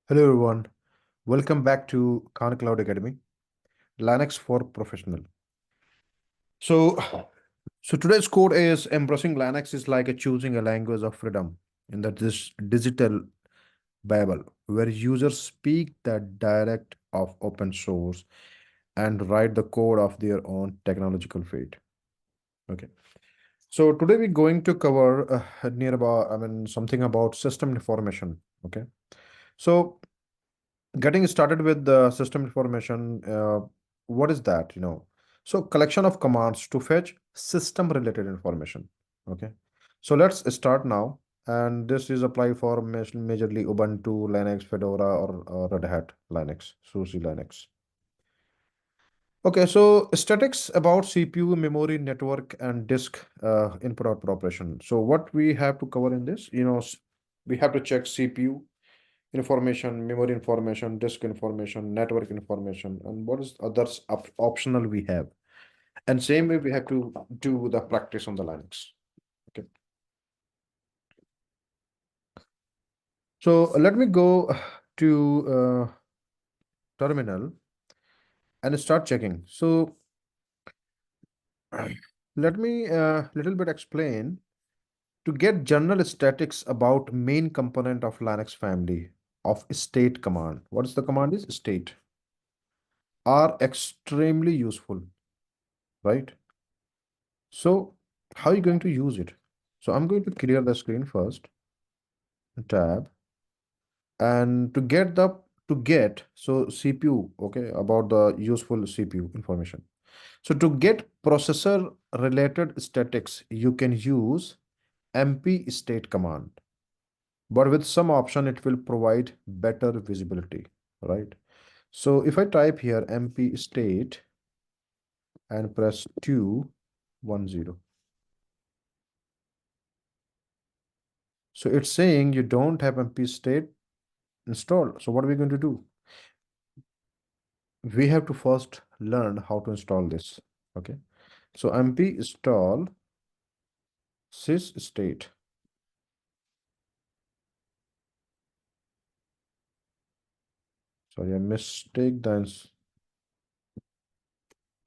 Hello everyone, welcome back to Khan Cloud Academy, Linux for Professional. So, so today's code is embracing Linux is like a choosing a language of freedom in that this digital Bible where users speak the dialect of open source and write the code of their own technological fate. Okay. So today we're going to cover something about system information. Okay. So getting started with the system information, what is that? So collection of commands to fetch system related information. Okay, so let's start now, and this is apply for majorly Ubuntu, Linux, Fedora, or Red Hat Linux, SUSE Linux. Okay, so statics about CPU, memory, network, and disk input output operation. So what we have to cover in this, we have to check CPU information, memory information, disk information, network information, and what is others optional we have. And same way we have to do the practice on the Linux. Okay. So let me go to terminal and start checking. So let me little bit explain to get general statics about main component of Linux family of state command. What is the command is state are extremely useful, right? So how are you going to use it? So I'm going to clear the screen first, tab, and to get so CPU, okay, about the useful CPU information. So to get processor related statics, you can use mp state command, but with some option it will provide better visibility, right? So if I type here mp state and press 210. So it's saying you don't have MP state installed. So what are we going to do? We have to first learn how to install this. Okay. So MP install sys state. Sorry, I mistake the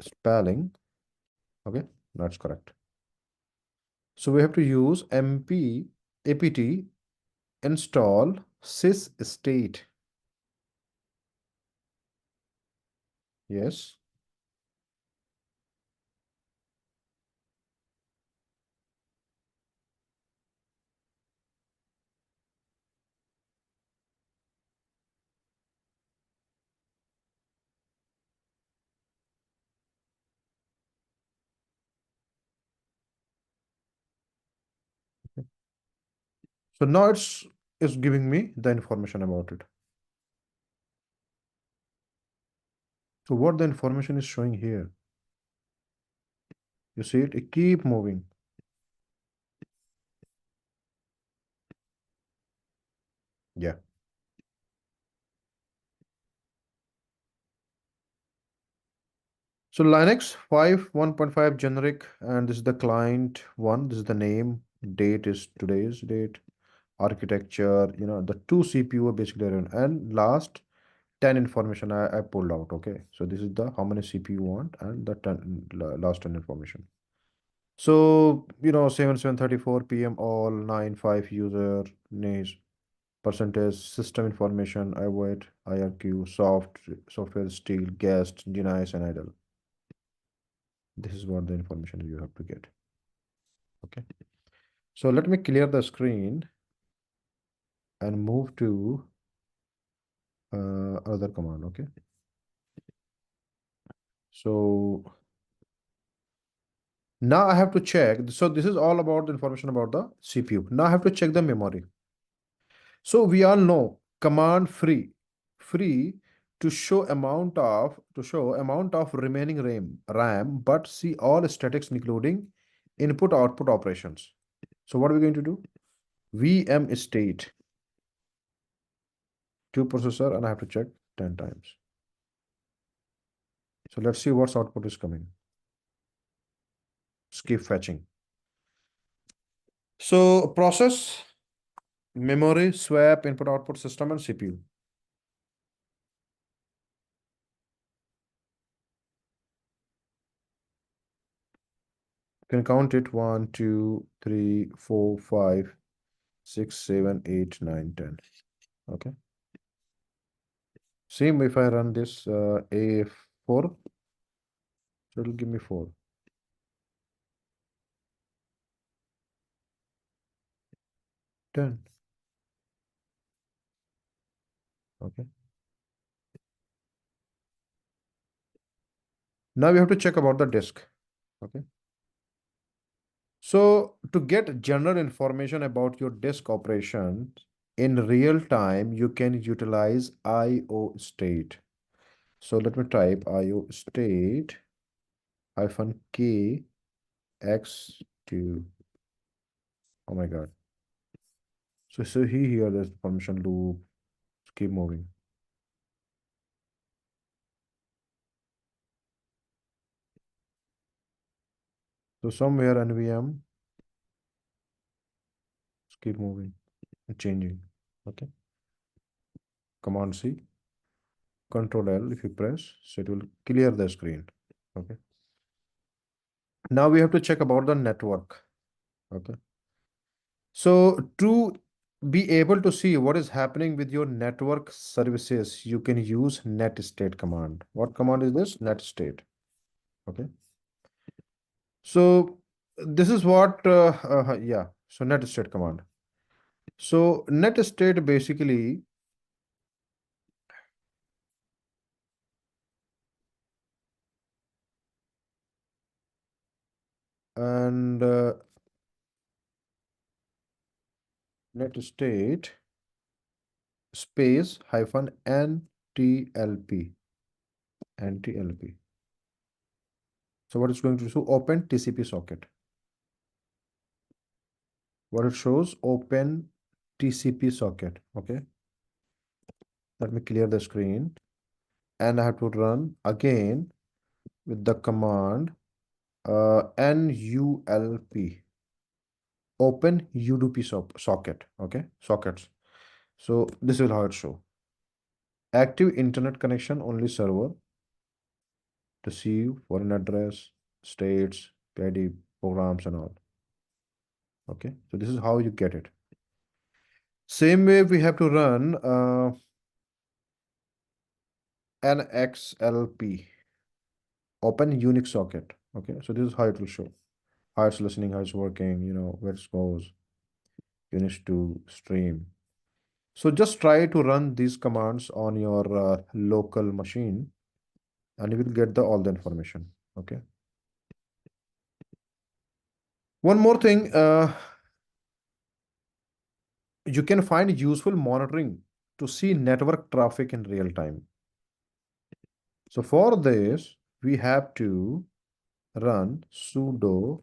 spelling. Okay, that's correct. So we have to use MP apt install sys state. Yes. So now it's giving me the information about it. So what the information is showing here? You see it? It keep moving. Yeah. So Linux 5 1.5 generic, and this is the client one. This is the name. Date is today's date. Architecture, the two CPU are basically around. And last 10 information I pulled out. Okay. So this is the how many CPU you want and the 10 last 10 information. So, 7:34 p.m. all 9 5 user names percentage system information I wait IRQ software still guest denies and idle. This is what the information you have to get. Okay. So let me clear the screen and move to other command. Okay. So now I have to check. So this is all about the information about the CPU. Now I have to check the memory. So we all know command free to show amount of remaining RAM, but see all statics including input output operations. So what are we going to do? VM state to processor, and I have to check 10 times. So let's see what's output is coming. Skip fetching. So process, memory, swap, input output system, and CPU. Can count it 1, 2, 3, 4, 5, 6, 7, 8, 9, 10. Okay. Same if I run this A4, so it'll give me 4. 10. Okay. Now we have to check about the disk. Okay. So to get general information about your disk operations in real time, you can utilize IO state. So let me type IO state -k x2. Oh my God. So here there's permission loop. Let's keep moving. So somewhere NVM, let's keep moving and changing. Okay. Command C, Control L if you press, so it will clear the screen. Okay. Now we have to check about the network. Okay. So to be able to see what is happening with your network services, you can use NetState command. What command is this? NetState. Okay. So this is what, yeah. So NetState command. So NetState basically, and NetState space hyphen NTLP. NTLP. So what it's going to do? Open TCP socket. What it shows? Open TCP socket. Okay. Let me clear the screen. And I have to run again with the command NULP. Open UDP socket. Okay. Sockets. So this is how it show. Active internet connection only server. Receive foreign address, states, PID, programs and all. Okay. So this is how you get it. Same way we have to run NXLP, open Unix socket. Okay, so this is how it will show. How it's listening, how it's working, where it goes, Unix to stream. So just try to run these commands on your local machine and you will get all the information. Okay. One more thing, you can find useful monitoring to see network traffic in real time. So for this, we have to run sudo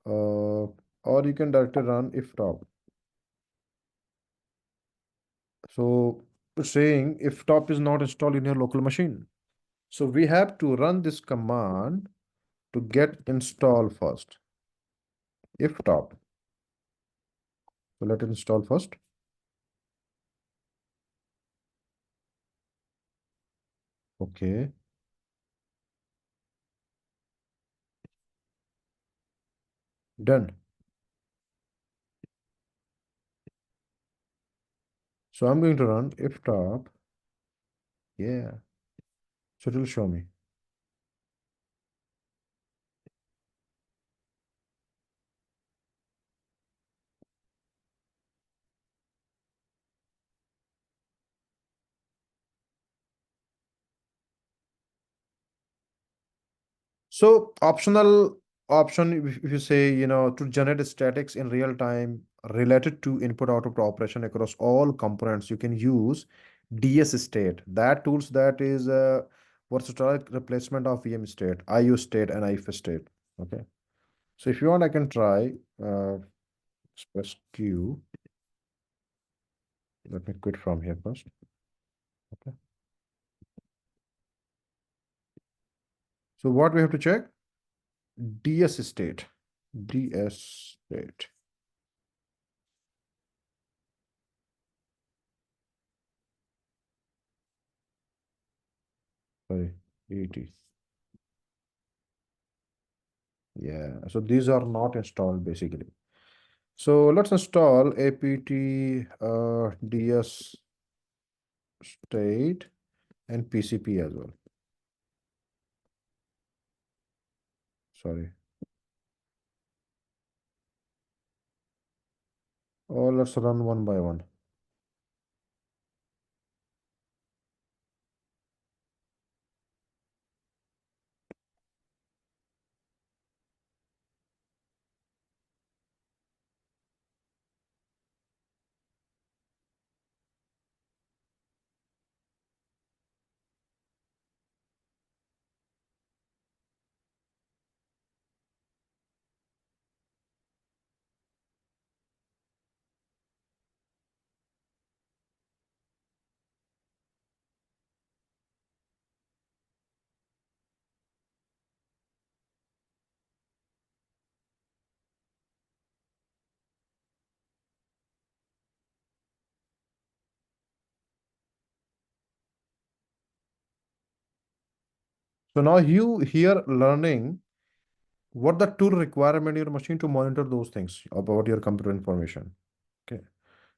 or you can directly run if top. So saying if top is not installed in your local machine. So we have to run this command to get install first. If top. So let it install first. Okay. Done. So I'm going to run if top. Yeah. So it will show me. So optional option, if you say, to generate statics in real time related to input output operation across all components, you can use DS state. That tools that is a versatile replacement of VM state, IO state, and IF state. Okay. So if you want, I can try express Q. Let me quit from here first. Okay. So what we have to check? DS state. DS state. Sorry, 80. Yeah, so these are not installed basically. So let's install apt ds state and pcp as well. Sorry. Or let's run one by one. So now you here learning what the tool requirement in your machine to monitor those things about your computer information. Okay.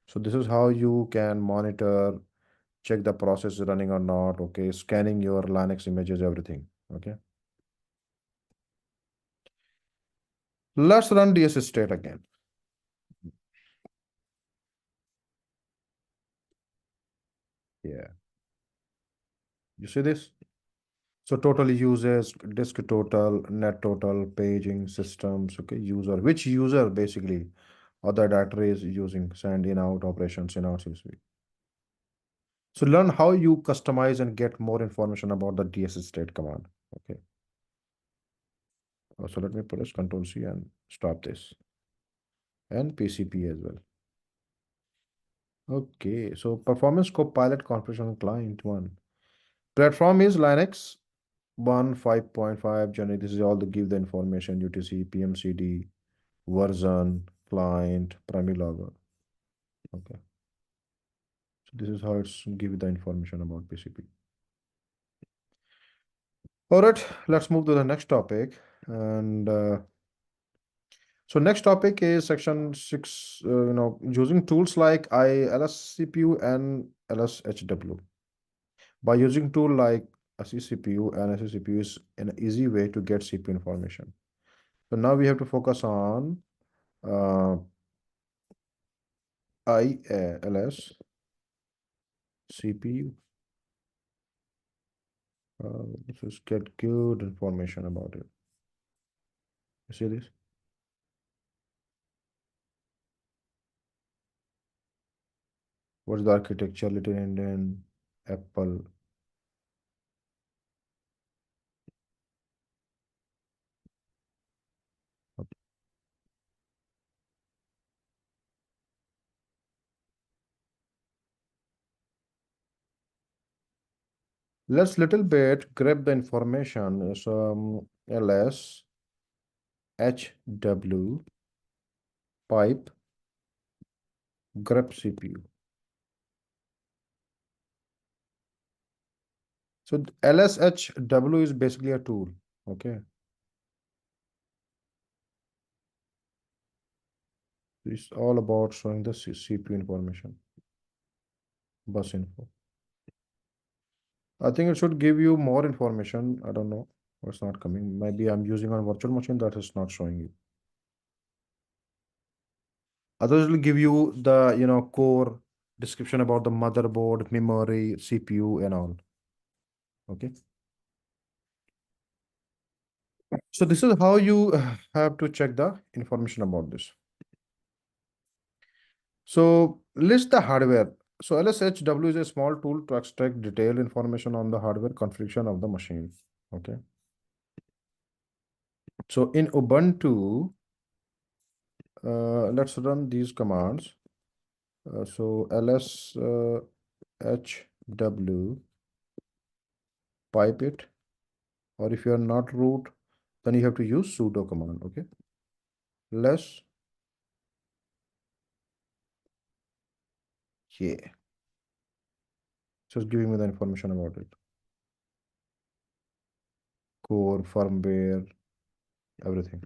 So this is how you can monitor, check the process is running or not. Okay. Scanning your Linux images, everything. Okay. Let's run DS state again. Yeah. You see this? So total uses, disk total, net total, paging, systems, okay, user, which user basically other data is using, send in out operations in out CSV. So learn how you customize and get more information about the DS state command. Okay. So let me press Control C and stop this. And PCP as well. Okay. So performance copilot configuration client one. Platform is Linux 1 5.5. Generally, this is all the give the information UTC, PMCD, version, client, primary logger. Okay. So this is how it's give the information about PCP. All right, let's move to the next topic. And so next topic is section 6, using tools like lscpu and lshw. By using tool like scpu and sccpu is an easy way to get CPU information. So now we have to focus on uh, ILS CPU. Just get good information about it. You see this? What's the architecture? Little Indian, Apple. Let's little bit grab the information. So LS HW pipe grep CPU. So LSHW is basically a tool. Okay. It's all about showing the CPU information, bus info. I think it should give you more information. I don't know what's not coming. Maybe I'm using on virtual machine that is not showing you. Others will give you the core description about the motherboard, memory, CPU, and all. Okay. So this is how you have to check the information about this. So list the hardware. So LSHW is a small tool to extract detailed information on the hardware configuration of the machine. Okay. So in Ubuntu, let's run these commands. So lshw pipe it, or if you are not root, then you have to use sudo command. Okay. Less, yeah. Just giving me the information about it. Core, firmware, everything.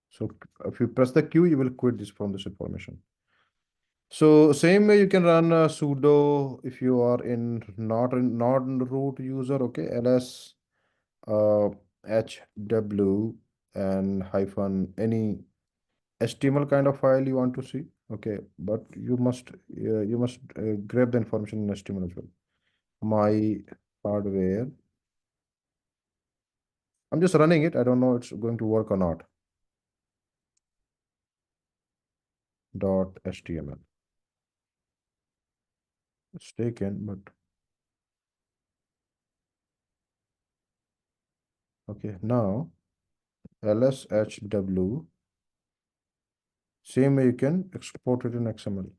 So if you press the Q, you will quit this from this information. So same way you can run sudo if you are in not root user. Okay, ls HW and hyphen any HTML kind of file you want to see. Okay, but you must grab the information in HTML as well. My hardware. I'm just running it. I don't know it's going to work or not. .html. It's taken, but okay. Now LSHW. Same way you can export it in XML.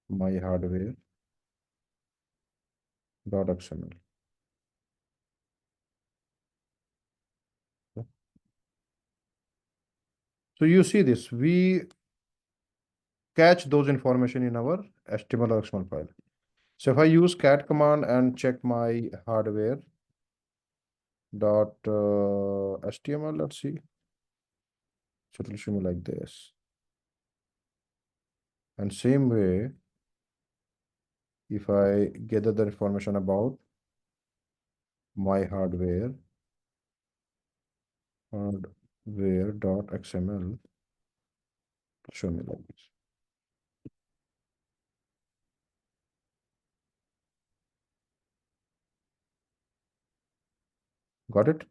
My hardware .xml. So you see this. We catch those information in our HTML or XML file. So if I use cat command and check my hardware .html, let's see. So it will show me like this. And same way, if I gather the information about my hardware.xml, show me like this. Got it?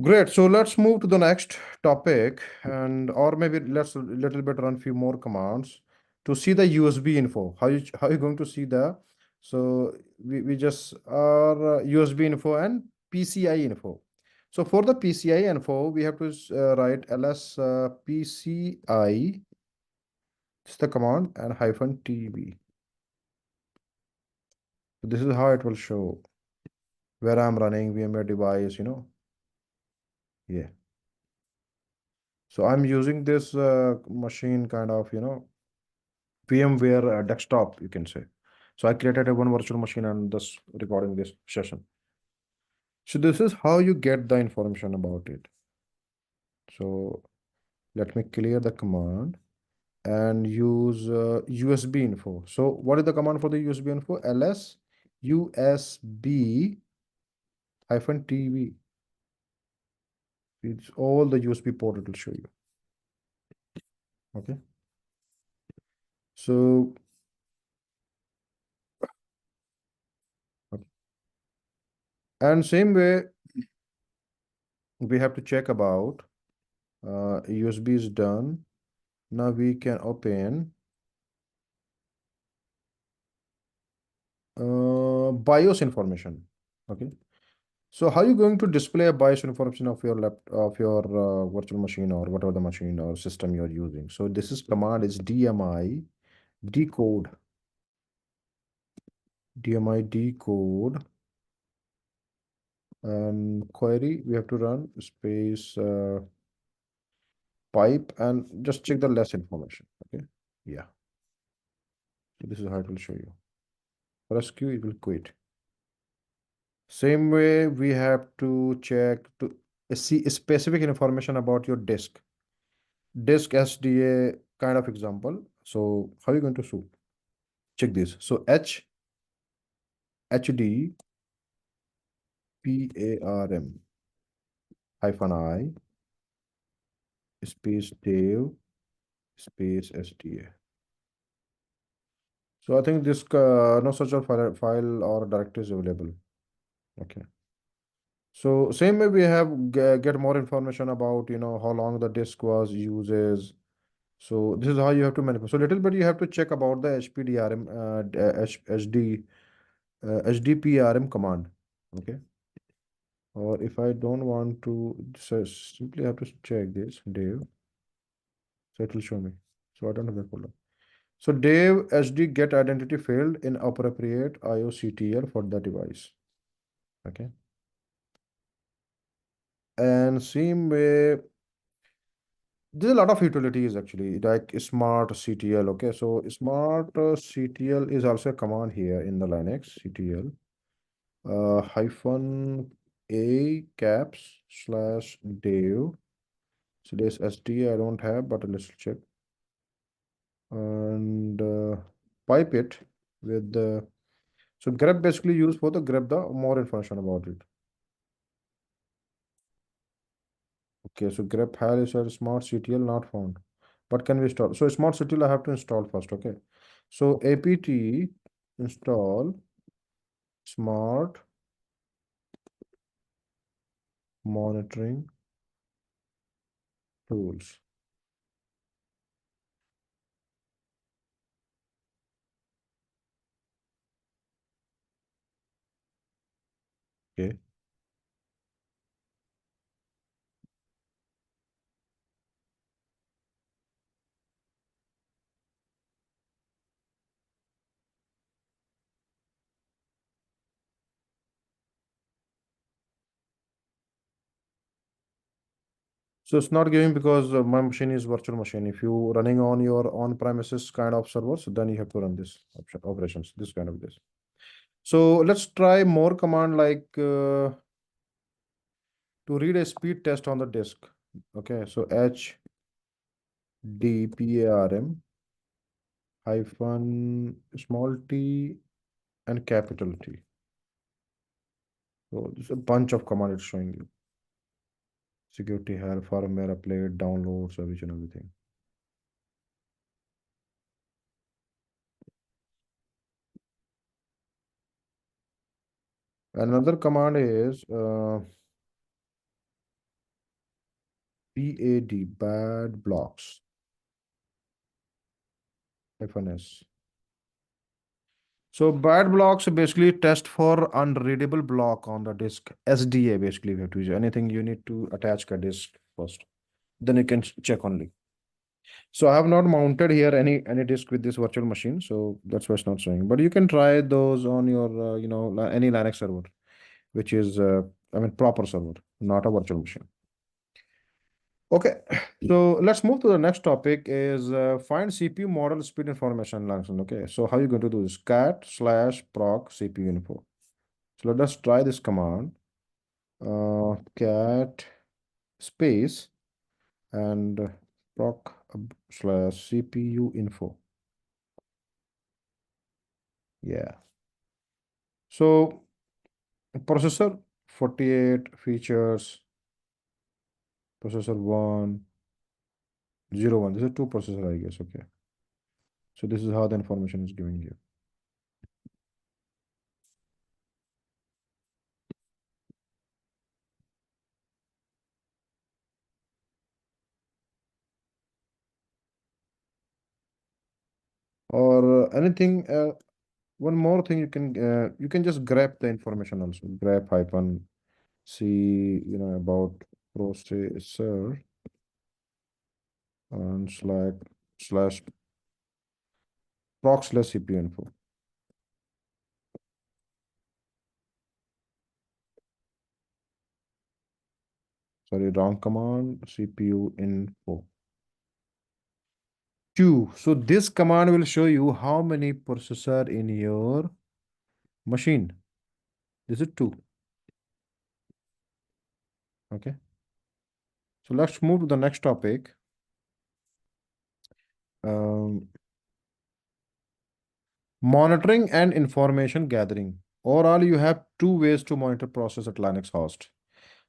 Great. So let's move to the next topic, and or maybe let's a little bit run few more commands to see the USB info. How you going to see the so we just are USB info and PCI info. So for the PCI info, we have to write ls PCI. It's the command and hyphen TB. So this is how it will show where I'm running VMware device. Yeah. So I'm using this machine kind of, VMware desktop, you can say. So I created a one virtual machine and thus recording this session. So this is how you get the information about it. So let me clear the command and use USB info. So what is the command for the USB info? ls USB hyphen TV. It's all the USB port it will show you. Okay. So okay. And same way we have to check about USB is done. Now we can open BIOS information. Okay. So how are you going to display a BIOS information of your virtual machine or whatever the machine or system you're using? So this is command is DMI decode. DMI decode and query we have to run space pipe and just check the less information. Okay. Yeah. So this is how it will show you. Rescue it will quit. Same way, we have to check to see specific information about your disk SDA kind of example. So how are you going to show? Check this. So HD PARM hyphen I space dev space SDA. So I think this no such a file or directory is available. Okay. So same way we have get more information about how long the disk was uses. So this is how you have to manipulate. So little bit you have to check about the HPDRM, HDPRM command. Okay. Or if I don't want to, so simply have to check this dev. So it will show me. So I don't have that folder. So dev HD get identity failed in appropriate IOCTL for the device. Okay. And same way There's a lot of utilities actually, like smart CTL. Okay, so smart CTL is also a command here in the Linux CTL. Hyphen a caps slash dev. So there's SD I don't have, but let's check. And pipe it with the, so grep basically used for the grep the more information about it. Okay, so grep has a smart CTL not found. But can we install? So smart CTL I have to install first. Okay. So apt install smart monitoring tools. Okay. So it's not giving because my machine is virtual machine. If you running on your on-premises kind of servers, then you have to run this option operations, this kind of this. So let's try more command like to read a speed test on the disk. Okay, so HDPARM hyphen small t and capital T. So there's a bunch of command it's showing you. Security help, firmware update, download, service and everything. Another command is bad blocks hyphen S. So bad blocks basically test for unreadable block on the disk. SDA basically we have to use anything you need to attach a disk first. Then you can check only. So I have not mounted here any disk with this virtual machine, so that's why it's not showing. But you can try those on your any Linux server, which is I mean proper server, not a virtual machine. Okay, so let's move to the next topic is find CPU model speed information Langson. Okay, so how are you going to do this? Cat slash proc CPU info. So let us try this command. Cat space and proc slash CPU info. Yeah. So processor 48 features, processor 101. This is two processor, I guess. Okay. So this is how the information is given here. Or anything, one more thing you can just grab the information also. Grab hyphen C, about processor and slash proc slash CPU info. Sorry, wrong command, CPU info. Two. So this command will show you how many processor in your machine. This is two. Okay. So let's move to the next topic. Um, Monitoring and information gathering. Overall, you have two ways to monitor process at Linux host.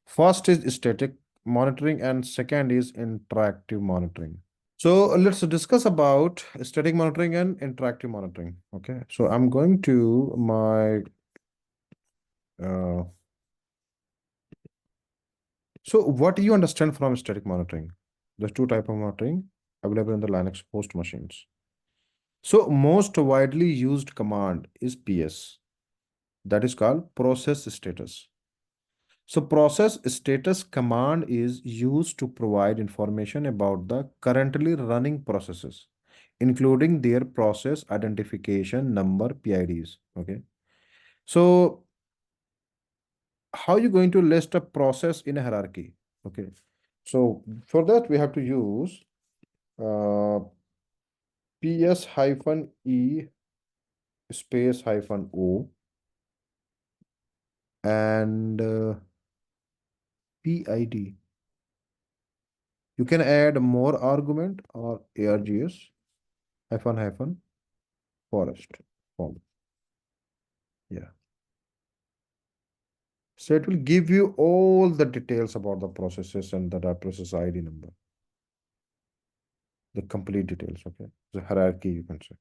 First is static monitoring and second is interactive monitoring. So let's discuss about static monitoring and interactive monitoring. Okay. So I'm going to my uh, so what do you understand from static monitoring? There's two type of monitoring available in the Linux host machines. So most widely used command is PS. That is called process status. So process status command is used to provide information about the currently running processes, including their process identification number PIDs. Okay. So how are you going to list a process in a hierarchy? Okay. So for that, we have to use uh, ps hyphen e space hyphen o and PID. You can add more argument or args hyphen hyphen forest form. Yeah. So it will give you all the details about the processes and the process ID number, the complete details. Okay. The hierarchy, you can say.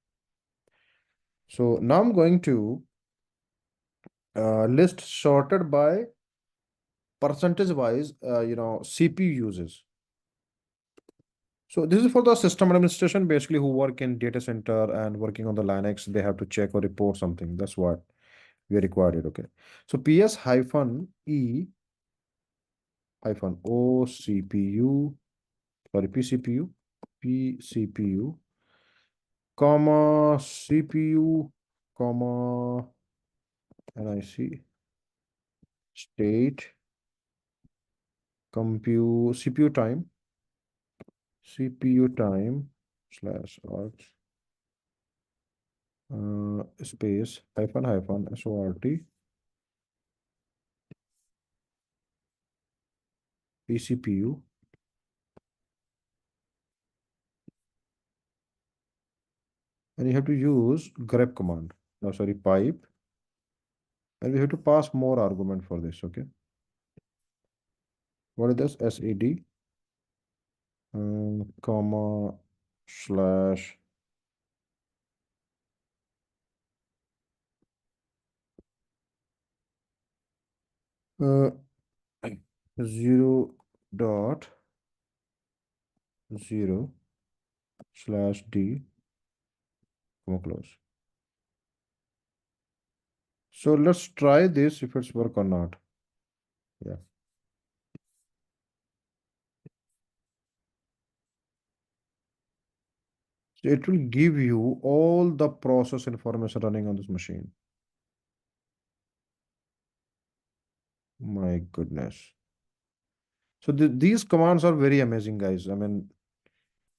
So now I'm going to list sorted by percentage wise, CPU uses. So this is for the system administration, basically who work in data center and working on the Linux, they have to check or report something. That's what we are required. Okay. So PS hyphen E hyphen O CPU, sorry, PCPU, PCPU, comma CPU, comma NIC, state, compute, CPU time slash args, space hyphen hyphen SORT, PCPU, and you have to use grep command. No, sorry, pipe, and we have to pass more argument for this. Okay, what is this? SED, comma slash uh, 0 dot 0 slash D, comma close. So let's try this if it's work or not. Yeah. So it will give you all the process information running on this machine. My goodness. So these commands are very amazing, guys. I mean,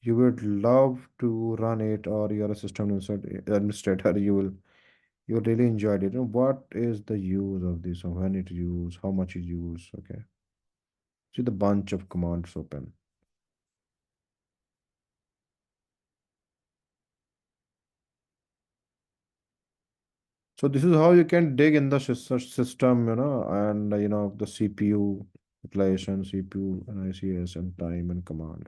you would love to run it, or you're a system administrator, you'll really enjoy it. What is the use of this, or when it use, how much it use? Okay. See the bunch of commands open. So this is how you can dig in the system, and the CPU utilization, CPU and ICS and time and command.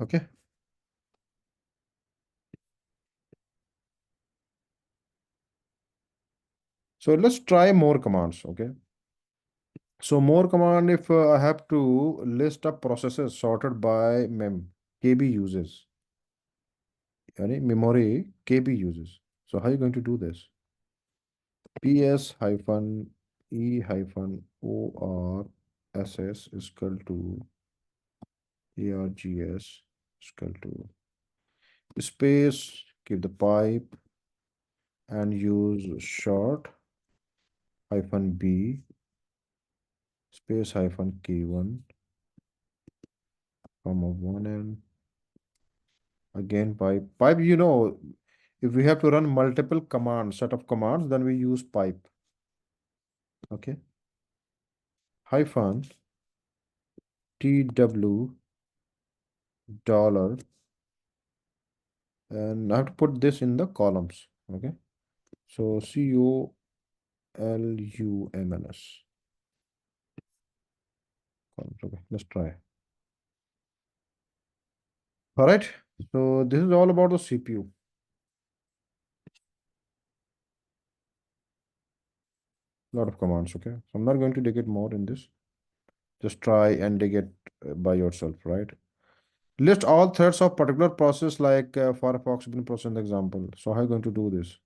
Okay. So let's try more commands. Okay. So more command if I have to list up processes sorted by KB uses, memory KB uses. So how are you going to do this? PS hyphen E hyphen OR SS is equal to ARGS is equal to space, give the pipe and use short hyphen B space hyphen K1 comma 1N again pipe, if we have to run multiple commands, set of commands, then we use pipe. Okay. Hyphen TW dollar, and I have to put this in the columns. Okay. So COLUMNS columns. Okay, let's try. All right. So this is all about the CPU. Lot of commands. Okay. So I'm not going to dig it more in this. Just try and dig it by yourself, right? List all threads of particular process like Firefox been process in the example. So how are you going to do this?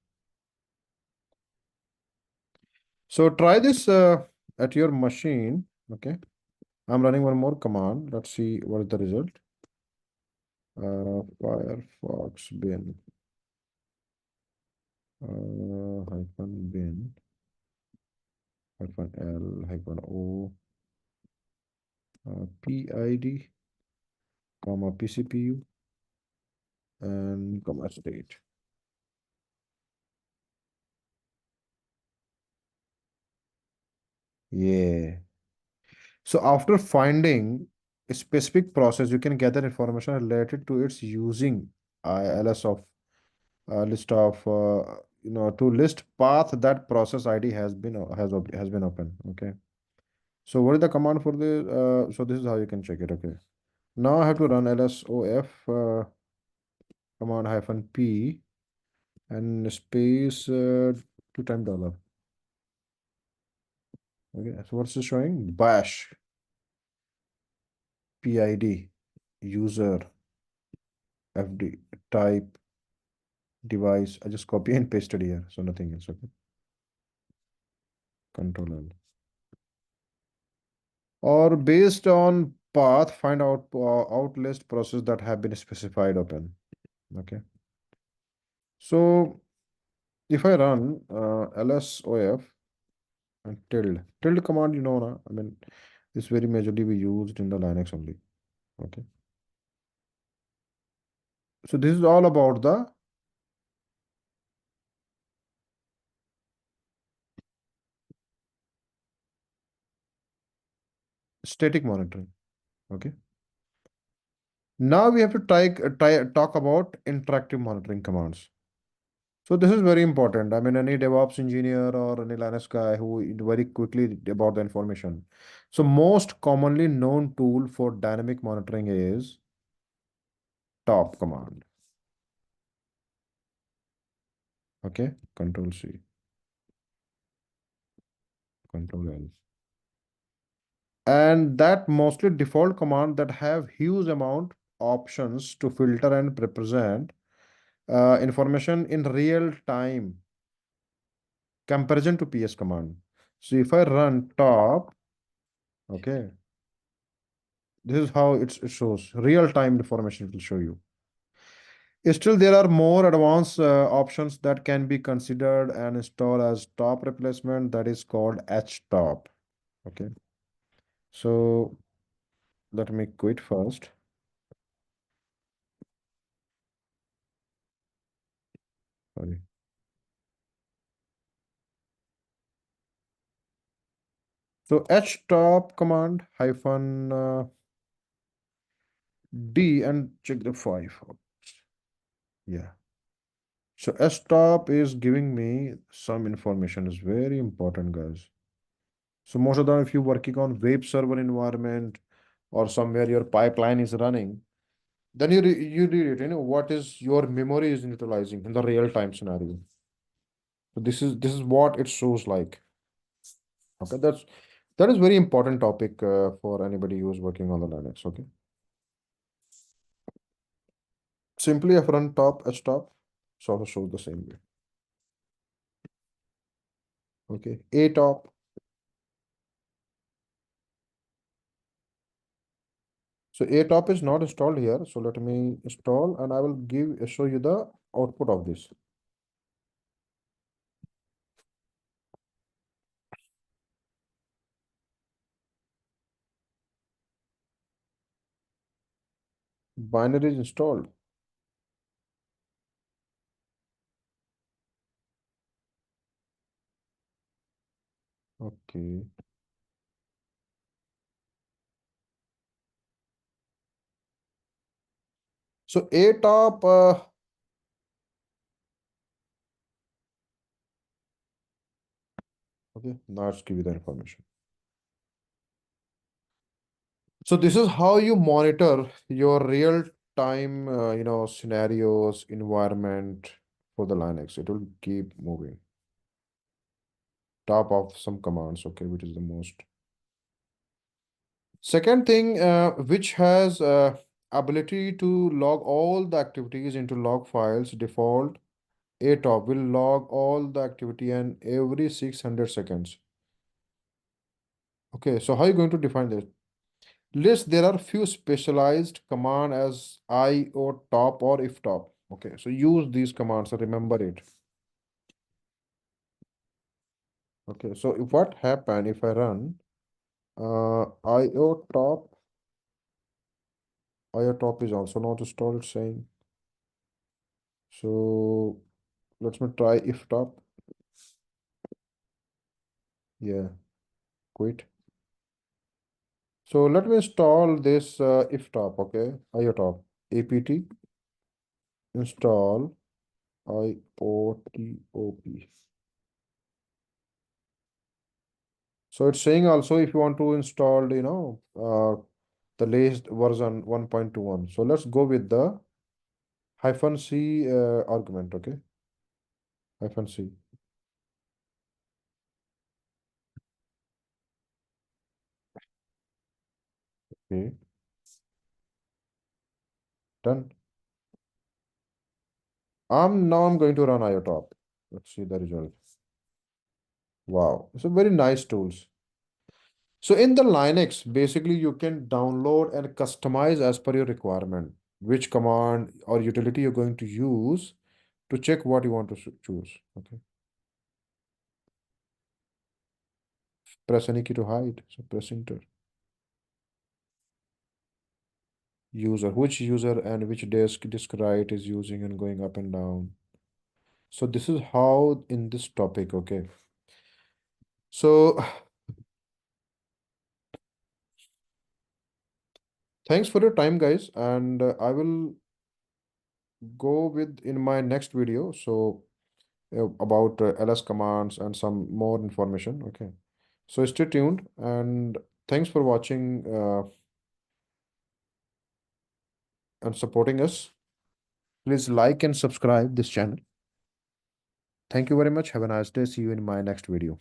So try this at your machine. Okay. I'm running one more command. Let's see what is the result. Firefox bin hyphen bin hyphen L hyphen O PID, comma PCPU, and comma state. Yeah. So after finding a specific process, you can gather information related to its using ILS of list of to list path that process ID has been open. Okay. So what is the command for the so this is how you can check it. Okay. Now I have to run lsof command hyphen p and space two time dollar. Okay. So what's it showing? Bash PID user FD type device. I just copy and pasted here, so nothing else. Okay. Control L. Or based on path, find out out list process that have been specified open. Okay. So if I run lsof and tilde command, na, I mean, this very majorly be used in the Linux only. Okay. So this is all about the static monitoring. Okay. Now we have to talk about interactive monitoring commands. So this is very important. I mean, any DevOps engineer or any Linux guy who very quickly about the information. So most commonly known tool for dynamic monitoring is top command. Okay, Control C, Control L. And that mostly default command that have huge amount options to filter and represent information in real time comparison to PS command. So if I run top, okay, this is how it shows real time information. It will show you. Still, there are more advanced options that can be considered and installed as top replacement. That is called HTOP. Okay, so let me quit first. Sorry. So HTOP command hyphen D and check the five. Yeah. So HTOP is giving me some information. It's very important, guys. So most of the time, if you're working on web server environment or somewhere your pipeline is running, then you read it, what is your memory is utilizing in the real time scenario. So this is what it shows like. Okay, that is very important topic for anybody who is working on the Linux. Okay, simply I've run top htop, so also shows the same way. Okay, a top. So a top is not installed here. So let me install and I will show you the output of this. Binary is installed. Okay. So a top. Okay, now let's give you the information. So this is how you monitor your real time, scenarios, environment for the Linux. It will keep moving. Top of some commands, okay, which is the most. Second thing, which has ability to log all the activities into log files, default a top will log all the activity and every 600 seconds. Okay, so how are you going to define this? List there are few specialized command as I or top or if top. Okay, so use these commands, so remember it. Okay, so if what happen if I run IO top IOTop is also not installed, it's saying. So let me try if top. Yeah, quit. So let me install this if top, okay? IOTop. apt install IOTOP. So it's saying also if you want to install, the latest version 1.21. So let's go with the -c argument, okay? -c. Okay, done. I'm going to run IOTop. Let's see the result. Wow, it's a very nice tools. So in the Linux, basically you can download and customize as per your requirement, which command or utility you're going to use to check what you want to choose. Okay. Press any key to hide. So press enter. User, which user and which disk write is using and going up and down. So this is how in this topic, okay. So thanks for your time, guys, and I will go with in my next video. So about ls commands and some more information, okay. So stay tuned and thanks for watching and supporting us. Please like and subscribe this channel. Thank you very much. Have a nice day. See you in my next video.